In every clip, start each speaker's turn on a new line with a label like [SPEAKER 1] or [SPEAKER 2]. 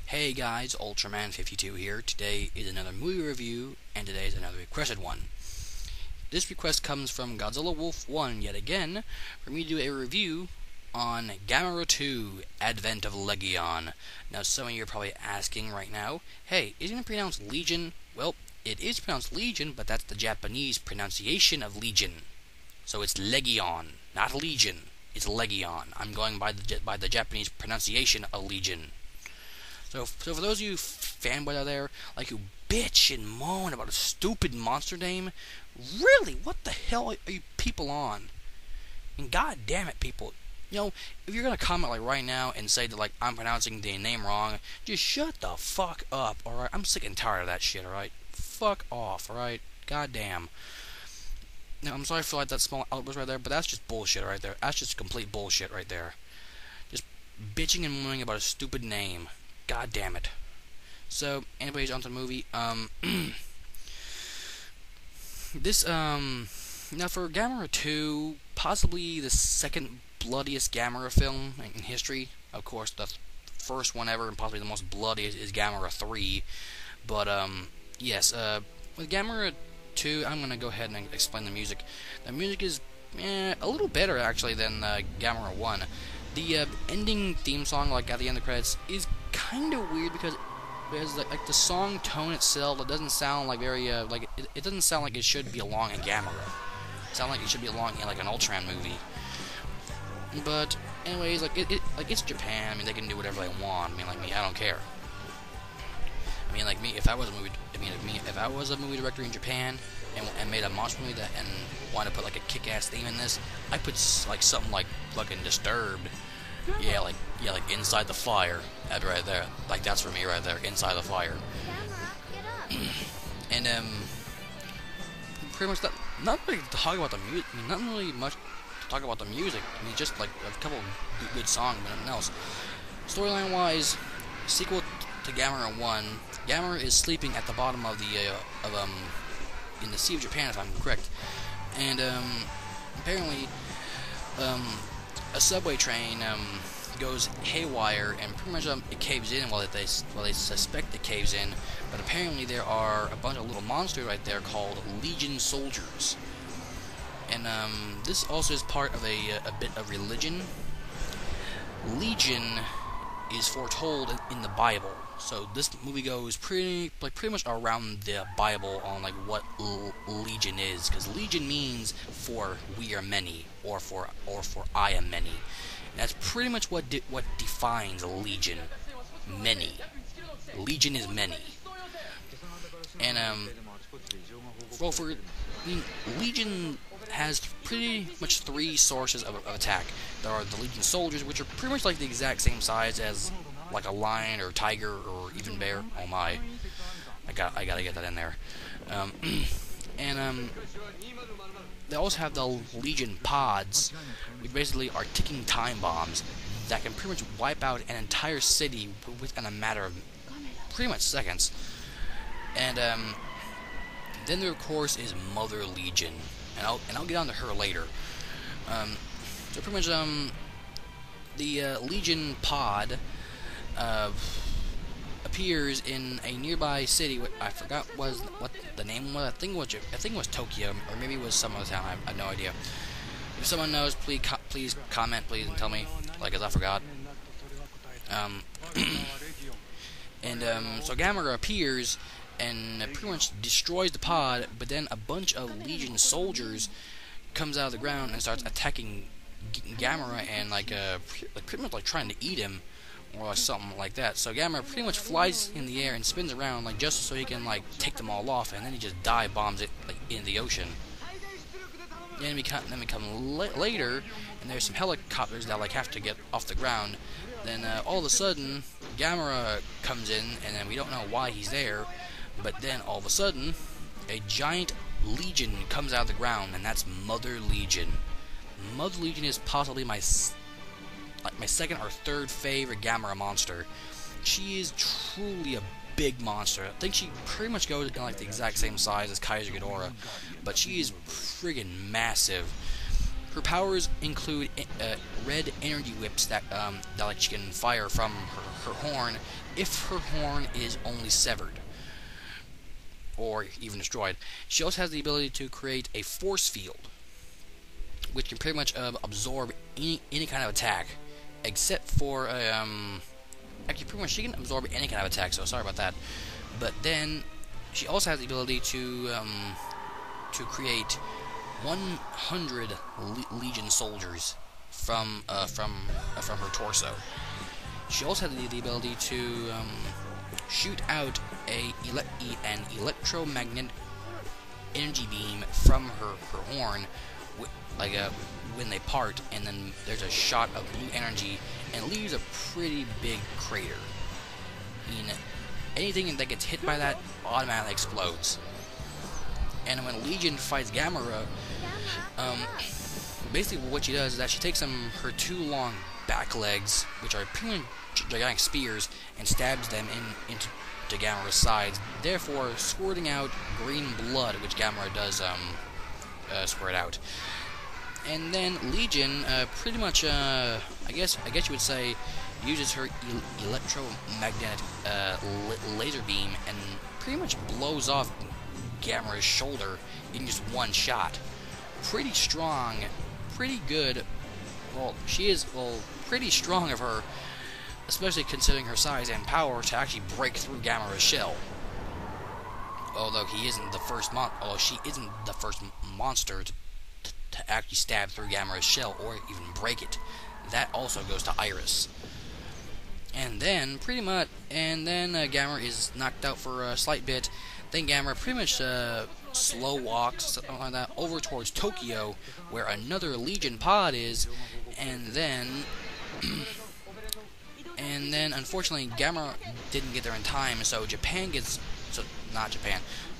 [SPEAKER 1] Hey guys, Ultraman52 here. Today is another movie review, and today is another requested one. This request comes from Godzilla Wolf 1 yet again, for me to do a review on Gamera 2, Advent of Legion. Now some of you are probably asking right now, hey, isn't it pronounced Legion? Well, it is pronounced Legion, but that's the Japanese pronunciation of Legion. So it's Legion, not Legion. It's Legion. I'm going by the Japanese pronunciation of Legion. So for those of you fanboys out there, like who bitch and moan about a stupid monster name, really, what the hell are you people on? And god damn it, people, if you're gonna comment like right now and say that like I'm pronouncing the name wrong, just shut the fuck up, alright? I'm sick and tired of that shit, alright? Fuck off, alright? God damn. Now, I'm sorry for like that small outburst right there, but that's just bullshit right there. That's just complete bullshit right there. Just bitching and moaning about a stupid name. God damn it. So, anyways, onto the movie. Now for Gamera 2, possibly the second bloodiest Gamera film in history. Of course, the first one ever, and possibly the most bloodiest, is Gamera 3. But, yes, with Gamera 2, I'm gonna go ahead and explain the music. The music is, a little better, actually, than Gamera 1. The ending theme song, like, at the end of the credits, is kind of weird because like the song tone itself, it doesn't sound like very it doesn't sound like it should belong in Gamera. It sounds like it should belong in like an Ultraman movie. But anyways, like it's Japan. I mean, they can do whatever they want. I mean, like me, I don't care. I mean, like me, if I was a movie director in Japan and made a monster movie and wanted to put like a kick-ass theme in this, I'd put like something like fucking Disturbed. Yeah, like Inside the Fire. That right there. Like that's for me right there. Inside the Fire. And pretty much that. Not really to talk about the music. I mean, not really much to talk about the music. I mean, just like a couple of good songs, but nothing else. Storyline wise, sequel to Gamera 1. Gamera is sleeping at the bottom of in the Sea of Japan, if I'm correct. And apparently a subway train goes haywire, and pretty much it caves in while they suspect it caves in, but apparently there are a bunch of little monsters right there called Legion soldiers. And this also is part of a bit of religion. Legion is foretold in the Bible, so this movie goes pretty much around the Bible on like what Legion is, because Legion means for we are many, or for I am many. And that's pretty much what defines Legion. Many. Legion is many. And Legion has pretty much three sources of attack. There are the Legion soldiers, which are pretty much like the exact same size as like a lion or tiger or even bear. Oh my! I gotta get that in there. They also have the Legion pods, which basically are ticking time bombs that can pretty much wipe out an entire city within a matter of pretty much seconds. And then there of course is Mother Legion, and I'll get on to her later. So pretty much the Legion pod appears in a nearby city. I forgot what the name was. I think it was Tokyo, or maybe it was some other town. I have no idea. If someone knows, please comment, please, and tell me, like, as I forgot. So Gamera appears and pretty much destroys the pod, but then a bunch of Legion soldiers comes out of the ground and starts attacking Gamera and pretty much like trying to eat him or something like that. So Gamera pretty much flies in the air and spins around like just so he can like take them all off, and then he just dive bombs it like in the ocean. Then we come later, and there's some helicopters that like have to get off the ground. Then all of a sudden Gamera comes in, and then we don't know why he's there, but then all of a sudden a giant Legion comes out of the ground, and that's Mother Legion. Mother Legion is possibly my second or third favorite Gamera monster. She is truly a big monster. I think she pretty much goes in like the exact same size as Kaiser Ghidorah, but she is friggin' massive. Her powers include red energy whips that like she can fire from her horn if her horn is only severed or even destroyed. She also has the ability to create a force field, which can pretty much absorb any kind of attack, except for actually pretty much she can absorb any kind of attack. So sorry about that. But then she also has the ability to create 100 Legion soldiers from her torso. She also has the ability to shoot out an electromagnetic energy beam from her horn, like when they part, and then there's a shot of blue energy, and it leaves a pretty big crater. I mean, anything that gets hit by that automatically explodes. And when Legion fights Gamera, basically what she does is that she takes her two long back legs, which are pretty much gigantic spears, and stabs them into Gamera's sides, therefore squirting out green blood, which Gamera does squirt out. And then Legion pretty much, I guess you would say, uses her electromagnetic laser beam and pretty much blows off Gamera's shoulder in just one shot. Pretty strong, pretty good. Well, she is pretty strong of her, especially considering her size and power to actually break through Gamera's shell. Although she isn't the first monster to actually stab through Gamera's shell or even break it. That also goes to Iris. And then Gamera is knocked out for a slight bit. Then Gamera pretty much slow walks, something like that, over towards Tokyo, where another Legion pod is, and then unfortunately Gamera didn't get there in time, so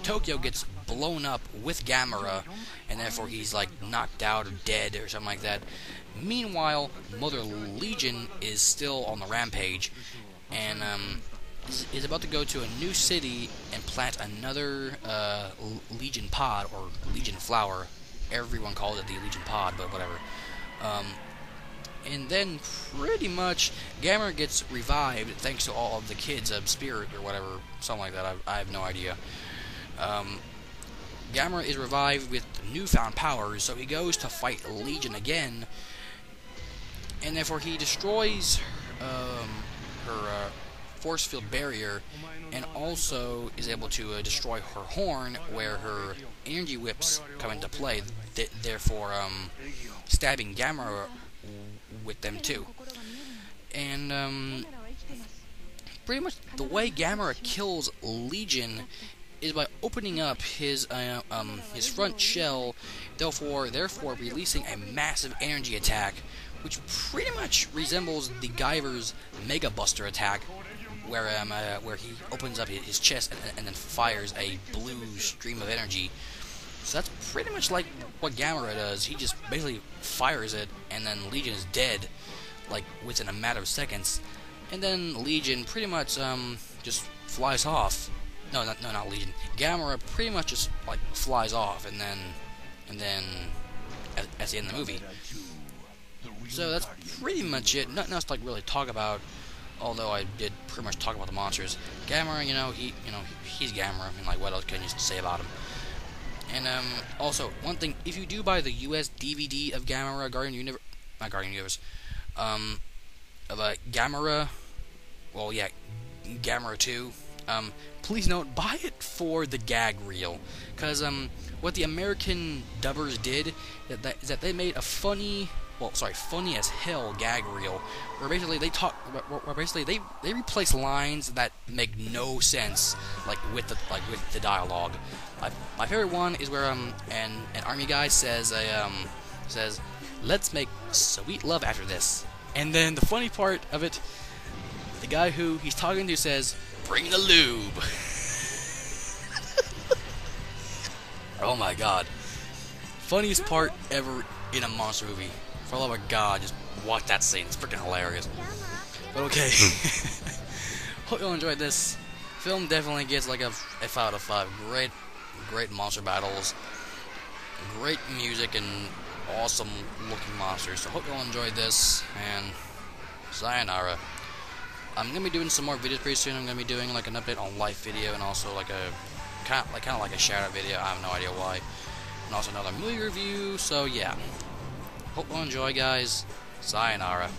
[SPEAKER 1] Tokyo gets blown up with Gamera, and therefore he's like knocked out or dead or something like that. Meanwhile, Mother Legion is still on the rampage, and is about to go to a new city and plant another Legion pod, or Legion flower. Everyone calls it the Legion pod, but whatever. And then pretty much Gamera gets revived thanks to all of the kids of spirit or whatever, something like that. I have no idea. Gamera is revived with newfound powers, so he goes to fight Legion again, and therefore he destroys her force field barrier, and also is able to destroy her horn, where her energy whips come into play, therefore stabbing Gamera with them too. And pretty much the way Gamera kills Legion is by opening up his front shell, therefore releasing a massive energy attack, which pretty much resembles the Guyver's Mega Buster attack, where he opens up his chest and then fires a blue stream of energy. So that's pretty much like what Gamera does. He just basically fires it, and then Legion is dead, like within a matter of seconds. And then Legion pretty much just flies off. No, not Legion. Gamera pretty much just like flies off, and then at the end of the movie. So that's pretty much it. Nothing else to like really talk about. Although I did pretty much talk about the monsters. Gamera, he's Gamera. I mean, like, what else can you say about him? And also, one thing, if you do buy the US DVD of Gamera, Gamera, well, yeah, Gamera 2, please note, buy it for the gag reel, because what the American dubbers did is that they made a funny as hell gag reel, where basically they replace lines that make no sense, with the dialogue. My favorite one is where an army guy says let's make sweet love after this, and then the funny part of it, the guy who he's talking to says, bring the lube. Oh my god, funniest part ever in a monster movie. For the love of God, just watch that scene. It's freaking hilarious. But okay. Hope you all enjoyed this. Film definitely gets like a 5 out of 5. Great monster battles. Great music and awesome looking monsters. So hope you all enjoyed this, and sayonara. I'm gonna be doing some more videos pretty soon. I'm gonna be doing like an update on life video, and also like a kind of like a shadow video. I have no idea why. And also another movie review. So yeah, hope you all enjoy, guys. Sayonara.